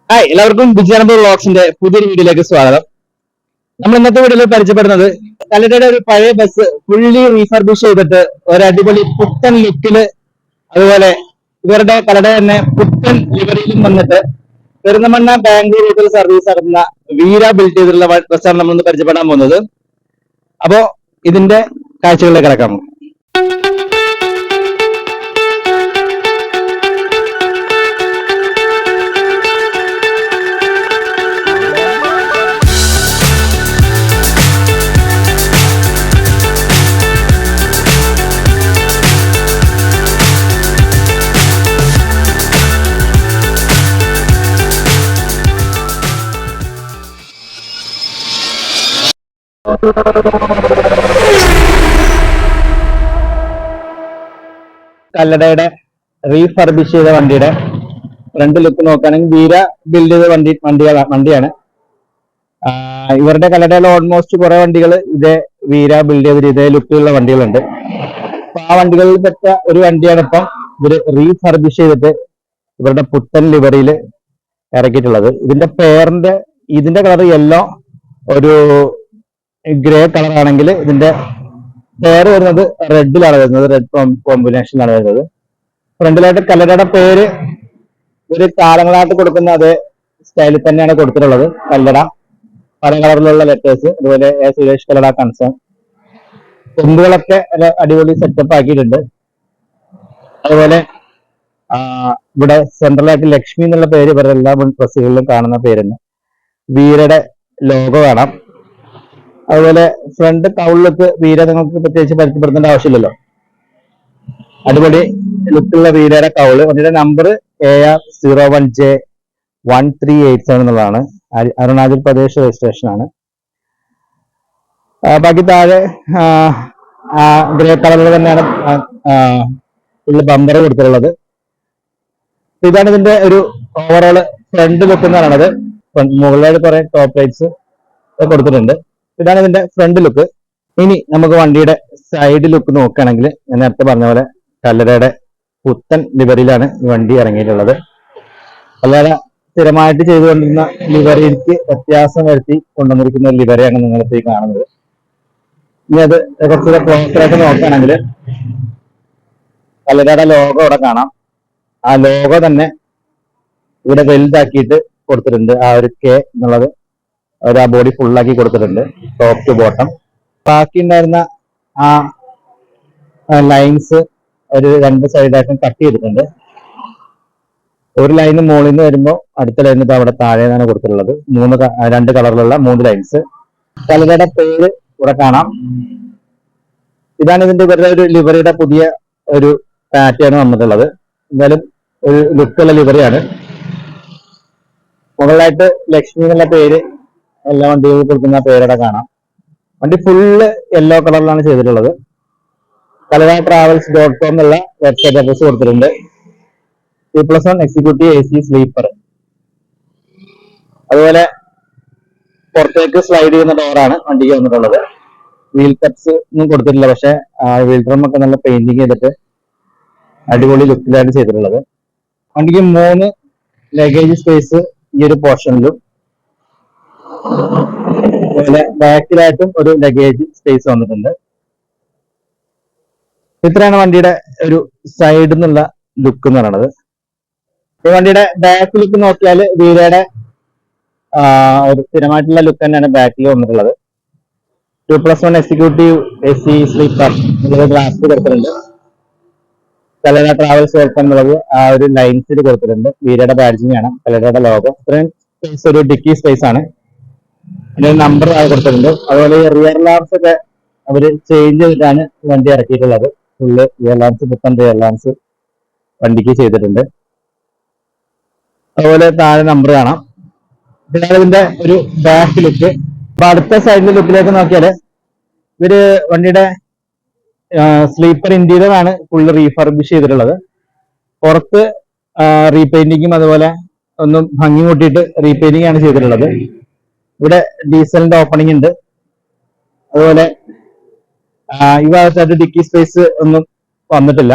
Hi, എല്ലാവർക്കും ബിജാനബർ വ്ളോഗ്സിന്റെ പുതിയൊരു വീഡിയോയിലേക്ക് സ്വാഗതം. നമ്മൾ ഇന്നത്തെ വീഡിയോയിൽ പരിചയപ്പെടുന്നത് കല്ലടയുടെ ഒരു പഴയ ബസ് ഫുള്ളി റീഫർബിഷ് ചെയ്തിട്ട് ഒരു അടിപൊളി പുത്തൻ ലുക്കില്, അതുപോലെ ഇവരുടെ കല്ലട തന്നെ പുത്തൻ ലിവറിയിലും വന്നിട്ട് പെരുന്തമണ്ണ ബാംഗ്ലൂർ റൂട്ടിൽ സർവീസ് നടത്തുന്ന വീര ബിൽഡ് ചെയ്തിട്ടുള്ള ബസ്സാണ് നമ്മൾ ഇന്ന് പരിചയപ്പെടാൻ പോകുന്നത്. അപ്പോ ഇതിന്റെ കാഴ്ചകളിലേക്ക് കിടക്കാം. കല്ലടയുടെ റീഫർബിഷ് ചെയ്ത വണ്ടിയുടെ ഫ്രണ്ട് ലുക്ക് നോക്കുകയാണെങ്കിൽ വീര ബിൽഡ് ചെയ്ത വണ്ടിയാണ്. ഇവരുടെ കല്ലടയിലെ ഓൾമോസ്റ്റ് കുറെ വണ്ടികൾ ഇതേ വീര ബിൽഡ് ചെയ്തിട്ട് ഇതേ ലുക്കിലുള്ള വണ്ടികളുണ്ട്. അപ്പൊ ആ വണ്ടികളിൽ പെട്ട ഒരു വണ്ടിയാണ് ഇപ്പം ഇവര് റീഫർബിഷ് ചെയ്തിട്ട് ഇവരുടെ പുത്തൻ ലിവറിയിൽ ഇറക്കിയിട്ടുള്ളത്. ഇതിന്റെ കളർ യെല്ലോ, ഒരു ഗ്രേ കളർ ആണെങ്കിൽ ഇതിന്റെ പേര് വരുന്നത് റെഡിലാണ് വരുന്നത്, റെഡ് കോമ്പിനേഷനിലാണ് വരുന്നത്. ഫ്രണ്ടിലായിട്ട് കല്ലടയുടെ പേര് ഒരു കാലങ്ങളായിട്ട് കൊടുക്കുന്ന അതേ സ്റ്റൈലിൽ തന്നെയാണ് കൊടുത്തിട്ടുള്ളത്. കല്ലട പല കളറിലുള്ള ലെറ്റേഴ്സ്, അതുപോലെ സുരേഷ് കല്ലട കൺസേൺ. കൊമ്പുകളൊക്കെ അടിപൊളി സെറ്റപ്പ് ആക്കിയിട്ടുണ്ട്. അതുപോലെ ഇവിടെ സെൻട്രലായിട്ട് ലക്ഷ്മി എന്നുള്ള പേര് ഇവരുടെ എല്ലാ ബസ്സുകളിലും കാണുന്ന പേരുണ്ട്. വീരയുടെ ലോഗോ കാണാം. അതുപോലെ ഫ്രണ്ട് കൗളിലേക്ക് വീര നിങ്ങൾക്ക് പ്രത്യേകിച്ച് പരിചയപ്പെടുത്തേണ്ട ആവശ്യമില്ലല്ലോ. അടിപൊളി ലുക്കുള്ള വീരയുടെ കൗള്. വണ്ടിയുടെ നമ്പർ AR01J1387 എന്നുള്ളതാണ്. അരുണാചൽ പ്രദേശ് രജിസ്ട്രേഷൻ ആണ്. ബാക്കി താഴെ ഗ്രേ കളറിൽ തന്നെയാണ് ഫുള്ള് ബമ്പർ കൊടുത്തിട്ടുള്ളത്. ഇതാണ് ഇതിന്റെ ഒരു ഓവറോൾ ഫ്രണ്ട് ലുക്ക് എന്ന് പറയുന്നത്. മുകളിലായിട്ട് കുറെ ടോപ്പ് ലൈറ്റ്സ് കൊടുത്തിട്ടുണ്ട്. ഇതാണ് ഇതിന്റെ ഫ്രണ്ട് ലുക്ക്. ഇനി നമുക്ക് വണ്ടിയുടെ സൈഡ് ലുക്ക് നോക്കുകയാണെങ്കിൽ ഞാൻ നേരത്തെ പറഞ്ഞ പോലെ കല്ലടയുടെ പുത്തൻ ലിവറിയിലാണ് ഈ വണ്ടി ഇറങ്ങിയിട്ടുള്ളത്. കല്ലട സ്ഥിരമായിട്ട് ചെയ്തുകൊണ്ടിരുന്ന ലിവറിക്ക് വ്യത്യാസം വരുത്തി കൊണ്ടുവന്നിരിക്കുന്ന ലിവറിയാണ് നിങ്ങളിപ്പോൾ ഈ കാണുന്നത്. ഇനി അത് കുറച്ചുകൂടെ ക്ലോസറായിട്ട് നോക്കുകയാണെങ്കിൽ കല്ലടയുടെ ലോഗോ ഇവിടെ കാണാം. ആ ലോഗോ തന്നെ ഇവിടെ വലുതാക്കിയിട്ട് കൊടുത്തിട്ടുണ്ട്. ആ ഒരു കെ എന്നുള്ളത് ഒരു ആ ബോഡി ഫുള്ളാക്കി കൊടുത്തിട്ടുണ്ട്, ടോപ്പ് ടു ബോട്ടം. ബാക്കി ഉണ്ടായിരുന്ന ആ ലൈൻസ് ഒരു രണ്ട് സൈഡായിട്ടും കട്ട് ചെയ്തിട്ടുണ്ട്. ഒരു ലൈന് മുകളിൽ നിന്ന് വരുമ്പോൾ അടുത്ത ലൈൻ അവിടെ താഴെ നിന്നാണ് കൊടുത്തിട്ടുള്ളത്. രണ്ട് കളറിലുള്ള 3 ലൈൻസ്. കല്ലടയുടെ പേര് ഇവിടെ കാണാം. ഇതാണ് ഇതിന്റെ ഇവരുടെ ഒരു ലിവറിയുടെ പുതിയ ഒരു പാറ്റേൺ വന്നിട്ടുള്ളത്. എന്തായാലും ഒരു ലുക്കുള്ള ലിവറിയാണ്. മുകളിലായിട്ട് ലക്ഷ്മി എന്നുള്ള പേര് എല്ലാ വണ്ടികളും കൊടുക്കുന്ന പേരവിടെ കാണാം. വണ്ടി ഫുള്ള് യെല്ലോ കളറിലാണ് ചെയ്തിട്ടുള്ളത്. കല്ലട travels.com എന്നുള്ള വെബ്സൈറ്റ് അഡ്രസ് കൊടുത്തിട്ടുണ്ട്. 2+1 എക്സിക്യൂട്ടീവ് AC സ്ലീപ്പർ. അതുപോലെ പുറത്തേക്ക് സ്ലൈഡ് ചെയ്യുന്ന ഡോറാണ് വണ്ടിക്ക് വന്നിട്ടുള്ളത്. വീൽ കപ്സ് ഒന്നും കൊടുത്തിട്ടില്ല, പക്ഷെ വീൽ ഡ്രം ഒക്കെ നല്ല പെയിന്റിങ് ചെയ്തിട്ട് അടിപൊളി ലുക്കിലാണ് ചെയ്തിട്ടുള്ളത്. വണ്ടിക്ക് 3 ലഗേജ് സ്പേസ് ഈ ഒരു പോർഷനിലും, അതുപോലെ ബാക്കിലായിട്ടും ഒരു ലഗേജ് സ്പേസ് വന്നിട്ടുണ്ട്. ഇത്രയാണ് വണ്ടിയുടെ ഒരു സൈഡിൽ നിന്നുള്ള ലുക്ക് എന്ന് പറയുന്നത്. ഈ വണ്ടിയുടെ ബാക്ക് ലുക്ക് നോക്കിയാൽ വീരയുടെ ഒരു സ്ഥിരമായിട്ടുള്ള ലുക്ക് തന്നെയാണ് ബാക്കിൽ വന്നിട്ടുള്ളത്. 2+1 എക്സിക്യൂട്ടീവ് AC സ്ലീപ്പർ ഗ്ലാസ് കൊടുത്തിട്ടുണ്ട്. കല്ലട ട്രാവൽസ്.com എന്നുള്ളത് ആ ഒരു ലൈൻസിൽ കൊടുത്തിട്ടുണ്ട്. വീരയുടെ ബാഡ്ജിങ് ആണ്, കല്ലടയുടെ ലോഗോ. ഇത്രയും സ്പേസ് ഒരു ഡിക്കി സ്പേസ് ആണ്. അതിന്റെ നമ്പർ കൊടുത്തിട്ടുണ്ട്. അതുപോലെ ഈ റിയർ ലാംപ്സ് ഒക്കെ അവര് ചേഞ്ച് ചെയ്തിട്ടാണ് വണ്ടി ഇറക്കിയിട്ടുള്ളത്. ഫുള്ള് റിയർ ലാംപ്സ്, പുത്തൻ റിയർ ലാംപ്സ് വണ്ടിക്ക് ചെയ്തിട്ടുണ്ട്. അതുപോലെ താഴെ നമ്പർ കാണാം. ഇതാണ് ഇതിന്റെ ഒരു ബാക്ക് ലുക്ക്. അപ്പൊ അടുത്ത സൈഡിലെ ലുക്കിലേക്ക് നോക്കിയാല് ഇവര് വണ്ടിയുടെ സ്ലീപ്പർ ഇന്റീരിയർ ആണ് ഫുള്ള് റീഫർബിഷ് ചെയ്തിട്ടുള്ളത്. പുറത്ത് റീപെയിന്റിങ്ങും അതുപോലെ ഒന്നും ഭംഗി കൂട്ടിയിട്ട് റീപെയിന്റിംഗ് ആണ് ചെയ്തിട്ടുള്ളത്. ഇവിടെ ഡീസലിന്റെ ഓപ്പണിംഗ് ഉണ്ട്. അതുപോലെ ഈ ഭാഗത്തായിട്ട് ഡിക്കി സ്പേസ് ഒന്നും വന്നിട്ടില്ല.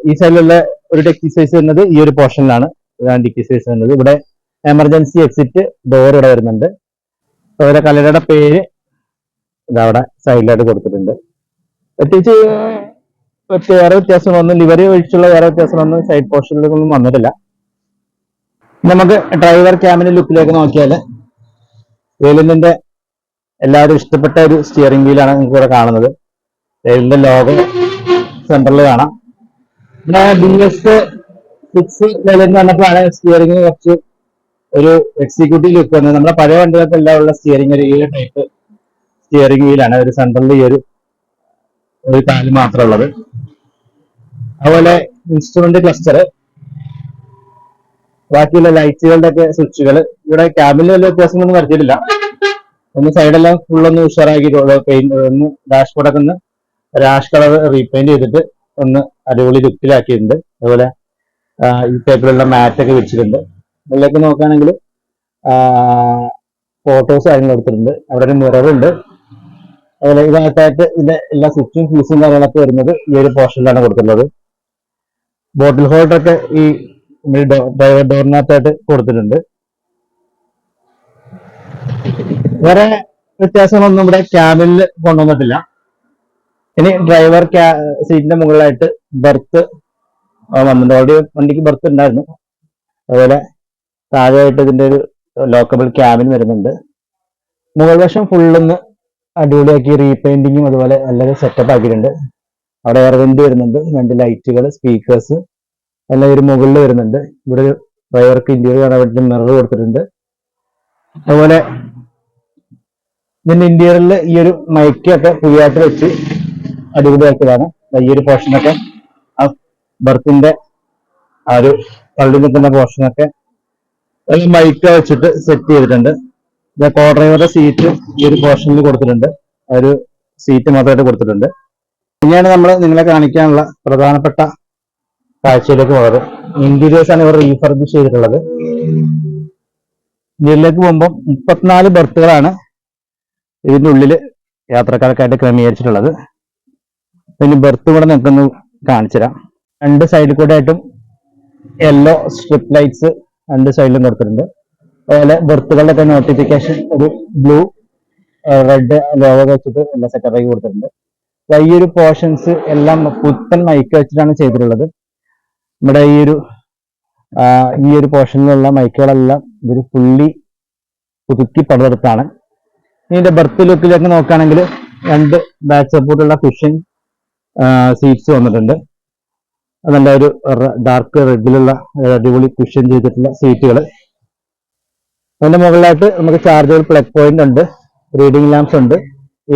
ഈ സൈഡിലുള്ള ഒരു ഡിക്കി സൈസ് വരുന്നത് ഈ ഒരു പോർഷനിലാണ്. ഇതാണ് ഡിക്കി സൈസ് വരുന്നത്. ഇവിടെ എമർജൻസി എക്സിറ്റ് ഡോർ ഇവിടെ വരുന്നുണ്ട്. അതുപോലെ കല്ലടയുടെ പേര് ഇതവിടെ സൈഡിലായിട്ട് കൊടുത്തിട്ടുണ്ട്. പ്രത്യേകിച്ച് വേറെ വ്യത്യാസങ്ങളൊന്നും ലിവറി ഒഴിച്ചുള്ള വേറെ വ്യത്യാസങ്ങളൊന്നും സൈഡ് പോർഷനിലൊന്നും വന്നിട്ടില്ല. നമുക്ക് ഡ്രൈവർ ക്യാബിൻ ലുക്കിലേക്ക് നോക്കിയാൽ വേലിന്റെ എല്ലാവരും ഇഷ്ടപ്പെട്ട ഒരു സ്റ്റിയറിംഗ് വീലാണ് നിങ്ങൾക്ക് ഇവിടെ കാണുന്നത്. വേലിന്റെ ലോഗോ സെന്ററിൽ കാണാം. പിന്നെ BS6 വേലിന്ന് പറഞ്ഞപ്പോഴാണ് സ്റ്റിയറിംഗ് കുറച്ച് ഒരു എക്സിക്യൂട്ടീവ് ലുക്ക് വന്നത്. നമ്മുടെ പഴയ വണ്ടികൾക്ക് എല്ലാം ഉള്ള സ്റ്റിയറിംഗ് ഒരു ഈ ടൈപ്പ് സ്റ്റിയറിംഗ് വീലാണ്. ഒരു സെന്ററിൽ ഈ ഒരു കാല് മാത്രം ഉള്ളത്. അതുപോലെ ഇൻസ്ട്രുമെന്റ് ക്ലസ്റ്റർ, ബാക്കിയുള്ള ലൈറ്റുകളുടെ ഒക്കെ സ്വിച്ചുകൾ. ഇവിടെ ക്യാബിനിൽ വലിയ വ്യത്യാസമൊന്നും വരുത്തിയിട്ടില്ല. ഒന്ന് സൈഡെല്ലാം ഫുള്ളൊന്ന് ഉഷാറാക്കിയിട്ടുള്ള പെയിന്റ്, ഒന്ന് ഡാഷ്ബോർഡൊക്കെ ഒന്ന് രാഷ് കളർ റീപെയിന്റ് ചെയ്തിട്ട് ഒന്ന് അടിപൊളി ലുക്കിലാക്കിയിട്ടുണ്ട്. അതുപോലെ ഈ ടൈപ്പിലുള്ള മാറ്റൊക്കെ വെച്ചിട്ടുണ്ട്. അതിലേക്ക് നോക്കുകയാണെങ്കിൽ ഫോട്ടോസ് കാര്യങ്ങൾ എടുത്തിട്ടുണ്ട്. അവിടെ ഒരു മിററുണ്ട്. അതുപോലെ ഇതിനകത്തായിട്ട് ഇതിന്റെ എല്ലാ സ്വിച്ചും ഫ്യൂസും കാര്യങ്ങളൊക്കെ വരുന്നത് ഈ ഒരു പോർഷനിലാണ് കൊടുത്തിട്ടുള്ളത്. ബോട്ടിൽ ഹോൾഡറൊക്കെ ഈ ഡ്രൈവർ ഡോറിനകത്തായിട്ട് കൊടുത്തിട്ടുണ്ട്. വേറെ വ്യത്യാസങ്ങളൊന്നും ഇവിടെ ക്യാബിനിൽ കൊണ്ടുവന്നിട്ടില്ല. ഇനി ഡ്രൈവർ സീറ്റിന്റെ മുകളിലായിട്ട് ബെർത്ത് വന്നിട്ടുണ്ട്. ഓൾറെഡി വണ്ടിക്ക് ബെർത്ത് ഉണ്ടായിരുന്നു. അതുപോലെ താഴെയായിട്ട് ഇതിന്റെ ഒരു ലോക്കബിൾ ക്യാബിൻ വരുന്നുണ്ട്. മുകൾ വശം ഫുള്ളൊന്ന് അടിപൊളിയാക്കി റീപെയിന്റിങ്ങും അതുപോലെ എല്ലാവരും സെറ്റപ്പ് ആക്കിയിട്ടുണ്ട്. അവിടെ എയർ വെന്റ് വരുന്നുണ്ട്. 2 ലൈറ്റുകൾ, സ്പീക്കേഴ്സ് എല്ലാം ഒരു മുകളിൽ വരുന്നുണ്ട്. ഇവിടെ ഒരു ഡ്രൈവർക്ക് ഇന്റീരിയർ കാണാൻ വേണ്ടി മിറർ കൊടുത്തിട്ടുണ്ട്. അതുപോലെ ഇതിന്റെ ഇന്റീരിയറിൽ ഈ ഒരു മൈക്കൊക്കെ പുതിയതായിട്ട് വെച്ച് അടിപൊളിയാക്കിയതാണ്. ഈ ഒരു പോർഷനൊക്കെ ആ ബർത്തിന്റെ ആ ഒരു തള്ളി നിൽക്കുന്ന പോർഷനൊക്കെ മൈക്ക് വെച്ചിട്ട് സെറ്റ് ചെയ്തിട്ടുണ്ട്. കോ ഡ്രൈവറുടെ സീറ്റ് ഈ ഒരു പോർഷനിൽ കൊടുത്തിട്ടുണ്ട്. ഒരു സീറ്റ് മാത്രമായിട്ട് കൊടുത്തിട്ടുണ്ട്. ഇനിയാണ് നമ്മൾ നിങ്ങളെ കാണിക്കാനുള്ള പ്രധാനപ്പെട്ട കാഴ്ചയിലേക്ക് പോകുന്നത്. ഇന്റീരിയേഴ്സ് ആണ് ഇവർ റീഫർബിഷ് ചെയ്തിട്ടുള്ളത്. ഇതിലേക്ക് പോകുമ്പോൾ 34 ബർത്തുകളാണ് ഇതിന്റെ ഉള്ളില് യാത്രക്കാർക്കായിട്ട് ക്രമീകരിച്ചിട്ടുള്ളത്. ഇനി ബർത്ത് കൂടെ നിൽക്കുന്നു കാണിച്ചു തരാം. 2 സൈഡിൽ കൂടെ ആയിട്ടും യെല്ലോ സ്ട്രിപ്പ് ലൈറ്റ്സ് 2 സൈഡിലും കൊടുത്തിട്ടുണ്ട്. അതുപോലെ ബർത്തുകളുടെ നോട്ടിഫിക്കേഷൻ ഒരു ബ്ലൂ റെഡ് ലോഗോ വെച്ചിട്ട് എല്ലാ സെറ്റപ്പാക്കി കൊടുത്തിട്ടുണ്ട്. ഈ ഒരു പോർഷൻസ് എല്ലാം പുത്തൻ മൈക്ക് വെച്ചിട്ടാണ് ചെയ്തിട്ടുള്ളത്. നമ്മുടെ ഈ ഒരു പോർഷനിലുള്ള മൈക്കുകളെല്ലാം ഇതൊരു ഫുള്ളി പുതുക്കി പണിതെടുത്താണ്. ഇതിന്റെ ബർത്ത് ലുക്കിലേക്ക് നോക്കുകയാണെങ്കിൽ 2 ബാക്ക് സപ്പോർട്ടുള്ള കുഷൻ സീറ്റ്സ് വന്നിട്ടുണ്ട്. നല്ല ഒരു ഡാർക്ക് റെഡിലുള്ള അടിപൊളി കുഷൻ ചെയ്തിട്ടുള്ള സീറ്റുകൾ. അതിന്റെ മുകളിലായിട്ട് നമുക്ക് ചാർജബിൾ പ്ലഗ് പോയിന്റ് ഉണ്ട്, റീഡിംഗ് ലാംപ്സ് ഉണ്ട്,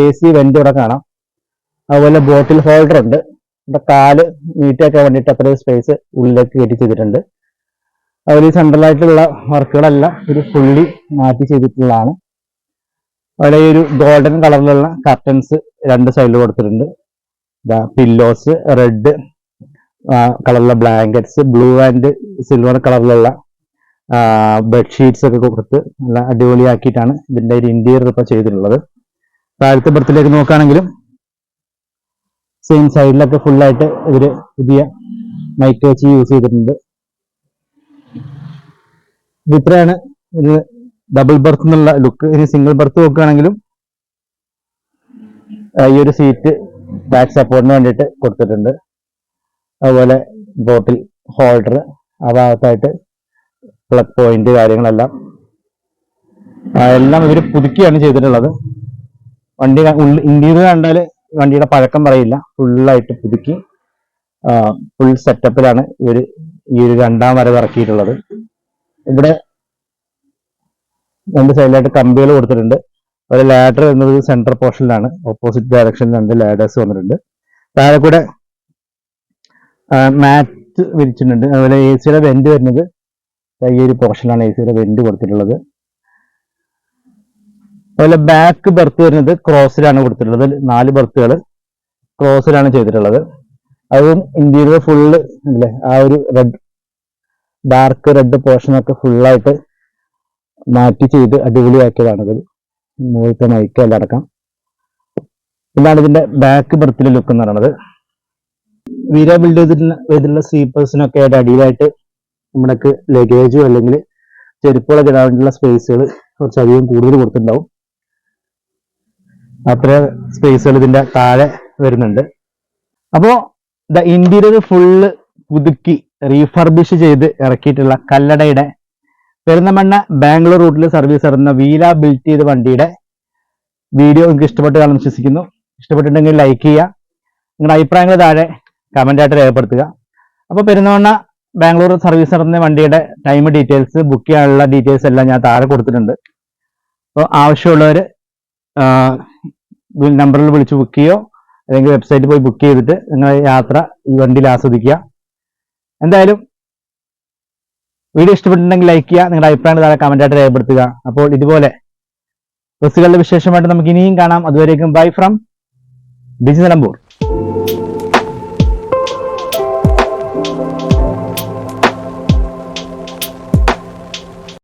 AC വെന്റ് ഇവിടെ കാണാം. അതുപോലെ ബോട്ടിൽ ഹോൾഡർ ഉണ്ട്. ഇവിടെ കാല് നീട്ടിയൊക്കെ വേണ്ടിയിട്ട് അത്രയും സ്പേസ് ഉള്ളിലേക്ക് കയറ്റി ചെയ്തിട്ടുണ്ട്. അതുപോലെ ഈ സെൻട്രലായിട്ടുള്ള വർക്കുകളെല്ലാം ഒരു ഫുള്ളി മാറ്റി ചെയ്തിട്ടുള്ളതാണ്. അവിടെ ഈ ഒരു ഗോൾഡൻ കളറിലുള്ള കർട്ടൻസ് 2 സൈഡിൽ കൊടുത്തിട്ടുണ്ട്. പില്ലോസ്, റെഡ് കളറിലുള്ള ബ്ലാങ്കറ്റ്സ്, ബ്ലൂ ആൻഡ് സിൽവർ കളറിലുള്ള ബെഡ്ഷീറ്റ്സ് ഒക്കെ കൊടുത്ത് നല്ല അടിപൊളിയാക്കിയിട്ടാണ് ഇതിന്റെ ഒരു ഇന്റീരിയർ ഇപ്പൊ ചെയ്തിട്ടുള്ളത്. താഴത്തെ ബർത്തിലേക്ക് നോക്കുകയാണെങ്കിലും സെയിം സൈഡിലൊക്കെ ഫുള്ളായിട്ട് ഇവര് പുതിയ മൈക്ക് വെച്ച് യൂസ് ചെയ്തിട്ടുണ്ട്. ഇത്രയാണ് ഒരു ഡബിൾ ബർത്ത് എന്നുള്ള ലുക്ക്. ഇനി സിംഗിൾ ബർത്ത് നോക്കുകയാണെങ്കിലും ഈ ഒരു സീറ്റ് ബാക്ക് സപ്പോർട്ടിന് വേണ്ടിയിട്ട് കൊടുത്തിട്ടുണ്ട്. അതുപോലെ ബോട്ടിൽ ഹോൾഡർ, ആ ഭാഗത്തായിട്ട് പ്ലഗ് പോയിന്റ് കാര്യങ്ങളെല്ലാം എല്ലാം ഇവർ പുതുക്കിയാണ് ചെയ്തിട്ടുള്ളത്. വണ്ടി ഇന്റീരിയർ കണ്ടാൽ വണ്ടിയുടെ പഴക്കം പറയില്ല. ഫുള്ളായിട്ട് പുതുക്കി ഫുൾ സെറ്റപ്പിലാണ് ഇവർ ഈ ഒരു 2ാം വരവ് ഇറക്കിയിട്ടുള്ളത്. ഇവിടെ 2 സൈഡിലായിട്ട് കമ്പികൾ കൊടുത്തിട്ടുണ്ട്. ഒരു ലാഡർ എന്നത് സെൻട്രൽ പോർഷനിലാണ്. ഓപ്പോസിറ്റ് ഡയറക്ഷനിൽ 2 ലാഡേഴ്സ് വന്നിട്ടുണ്ട്. താഴെ കൂടെ മാറ്റ് വിരിച്ചിട്ടുണ്ട്. അതുപോലെ AC വെന്റ് വരുന്നത് ഈ ഒരു പോർഷനിലാണ് AC വെന്റ് കൊടുത്തിട്ടുള്ളത്. അതുപോലെ ബാക്ക് ബർത്ത് വരുന്നത് ക്രോസിലാണ് കൊടുത്തിട്ടുള്ളത്. 4 ബർത്തുകൾ ക്രോസിലാണ് ചെയ്തിട്ടുള്ളത്. അതും ഇന്റീരിയർ ഫുള്ള് അല്ലേ ആ ഒരു റെഡ് ഡാർക്ക് റെഡ് പോർഷനൊക്കെ ഫുള്ളായിട്ട് മാറ്റി ചെയ്ത് അടിപൊളിയാക്കിയതാണിത്. മുകളിലത്തെ മൈക്കെല്ലാം അടക്കം. ഇതാണ് ഇതിന്റെ ബാക്ക് ബർത്തിലെ ലുക്ക് എന്ന് പറയുന്നത്. വീര ബിൽഡ് ചെയ്തിട്ടുള്ള സ്ലീപ്പേഴ്സിനൊക്കെ ആയിട്ട് അടിയിലായിട്ട് നമ്മുടെ ലഗേജോ അല്ലെങ്കിൽ ചെരുപ്പുകളൊക്കെ ഇടാൻ വേണ്ടിയുള്ള സ്പേസുകൾ കുറച്ചധികം കൂടുതൽ കൊടുത്തിട്ടുണ്ടാവും. അത്ര സ്പേസുകൾ ഇതിന്റെ താഴെ വരുന്നുണ്ട്. അപ്പോ ഇന്റീരിയർ ഫുള്ള് പുതുക്കി റീഫർബിഷ് ചെയ്ത് ഇറക്കിയിട്ടുള്ള കല്ലടയുടെ പെരിന്തൽമണ്ണ ബാംഗ്ലൂർ റൂട്ടിൽ സർവീസ് നടത്തുന്ന വീര ബിൽഡ് ചെയ്ത വണ്ടിയുടെ വീഡിയോ നിങ്ങൾക്ക് ഇഷ്ടപ്പെട്ട് കാണുമെന്ന് വിശ്വസിക്കുന്നു. ഇഷ്ടപ്പെട്ടിട്ടുണ്ടെങ്കിൽ ലൈക്ക് ചെയ്യുക, നിങ്ങളുടെ അഭിപ്രായങ്ങൾ താഴെ കമന്റ് ആയിട്ട് രേഖപ്പെടുത്തുക. അപ്പോൾ പെരിന്തൽമണ്ണ ബാംഗ്ലൂർ സർവീസ് നടത്തുന്ന വണ്ടിയുടെ ടൈം ഡീറ്റെയിൽസ്, ബുക്ക് ചെയ്യാനുള്ള ഡീറ്റെയിൽസ് എല്ലാം ഞാൻ താഴെ കൊടുത്തിട്ടുണ്ട്. അപ്പോൾ ആവശ്യമുള്ളവർ നമ്പറിൽ വിളിച്ച് ബുക്ക് ചെയ്യോ അല്ലെങ്കിൽ വെബ്സൈറ്റിൽ പോയി ബുക്ക് ചെയ്തിട്ട് നിങ്ങൾ യാത്ര ഈ വണ്ടിയിൽ ആസ്വദിക്കുക. എന്തായാലും വീഡിയോ ഇഷ്ടപ്പെട്ടിട്ടുണ്ടെങ്കിൽ ലൈക്ക് ചെയ്യുക, നിങ്ങളുടെ അഭിപ്രായങ്ങൾ താഴെ കമന്റായിട്ട് രേഖപ്പെടുത്തുക. അപ്പോൾ ഇതുപോലെ ബസ്സുകളുടെ വിശേഷമായിട്ട് നമുക്ക് ഇനിയും കാണാം. അതുവരേക്കും ബൈ ഫ്രം ഡിജി നിലമ്പൂർ.